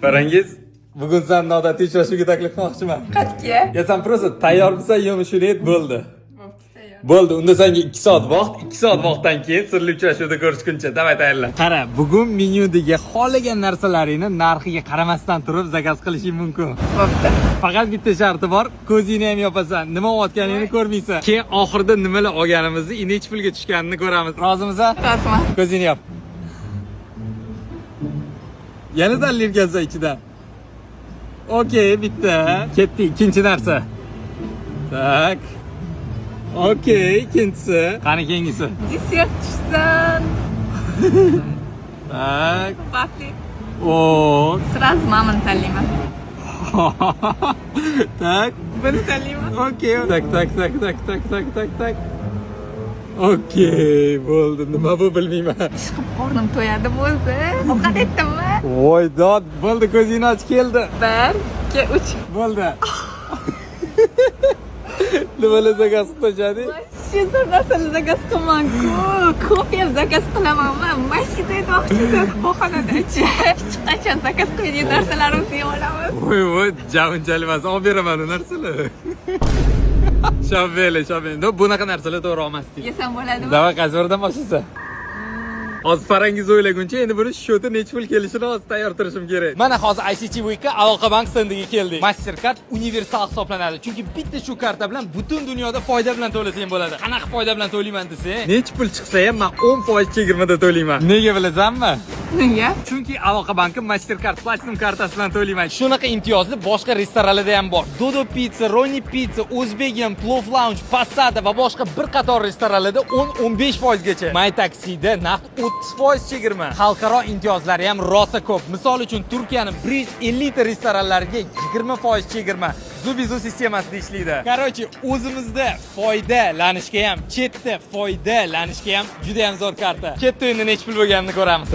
Farangiz, bugun sen noodatiy uchrashuvga taklif qilmoqchiman. Qatga? Ya sen просто tayyormisan yo'qmi shuni ayt bo'ldi. Bo'ldi, unda senga 2 soat vaqt, 2 soat vaqtdan keyin sirli uchrashuvda ko'rishguncha. Davay tayyorlan. Qara, bugun menyudagi xohlagan narsalaringni narxiga qaramasdan turib zakaz qilishing mumkin. Bo'pti. Faqat bitta sharti bor, ko'zingni ham yopasan, nima olayotganingni ko'rmaysan. Keyin oxirida nimalar olganimizni, necha pulga tushganini ko'ramiz. Rozimisan? Roziman. Ko'zingni yop. Yana dalil kelsa ichidan. Okey, bitta. Ketdi, ikkinchi narsa. Tak. Okey, ikkinchisi. Qani keyingisi? Desert tushsin. Tak. Baxtli. O. Sразу mamani tanlayman. Tak. Buni tanlayman. Okey. Tak. Okey, bo'ldi. Nima bu bilmayman. Ishqib qornim to'yadi bo'ldi. Ovqat etdimmi? Voy dod, bo'ldi, ko'zingni och keldi. 1, 2, 3. Bo'ldi. Nimalar zakaz qilishadi? Shu zo'r narsalar zakaz qilman-ku. Ko'p ham zakaz qilamanman. Mashina aytmoqchiman. Bahonadachi. Hech qachon zakaz qilgan narsalarimizni olamiz. Voy, javunchalik emas, olib beraman u narsalarni. Shavveli. Bunaqa narsalar to'g'ri olmasdik. Yesam bo'ladimi? Davay, qaysi biridan boshlaysan? Hozir Farangiz o'ylaguncha endi buni shoti necha pul kelishini hozir tayyor turishim kerak. Mana hozir ICT Week'ga Aloqabank stendiga keldik. Mastercard universal hisoblanadi. Chunki bitta shu karta bilan butun dunyoda foyda bilan to'lasang bo'ladi. Qanaqa foyda bilan to'layman desang, necha pul chiqsa ham men 10% chegirmada to'layman. Nega bilasanmi? Nega? Chunki Aloqabankning Mastercard Platinum kartasi bilan to'layman. Shunaqa imtiyozli boshqa restoranlarda ham bor. Dodo Pizza, Roni Pizza, O'zbekyan, Plov Lounge, Passada va boshqa bir qator restoranlarda 10-15% gacha. My Taxi'da naqd 30% chegirma. Xalqaro imtiyozlari ham rosa ko'p. Misol uchun Turkiyaning Bridge elita restoranlariga 20% chegirma. Zubizu sistemasida ishlaydi. Qarochi, o'zimizda foydalanishga ham, chetda foydalanishga ham juda ham zo'r karta. Chetda endi necha pul bo'lganini ko'ramiz.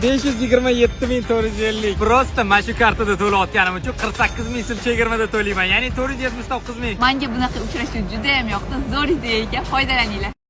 527.450. Prosta mana shu kartada to'layotganim uchun 48.000 so'm chegirmada to'layman. Ya'ni 479.000. Menga bunaqa uchrashuv juda ham yoqdi. Zo'r ideya ekan, foydalaninglar.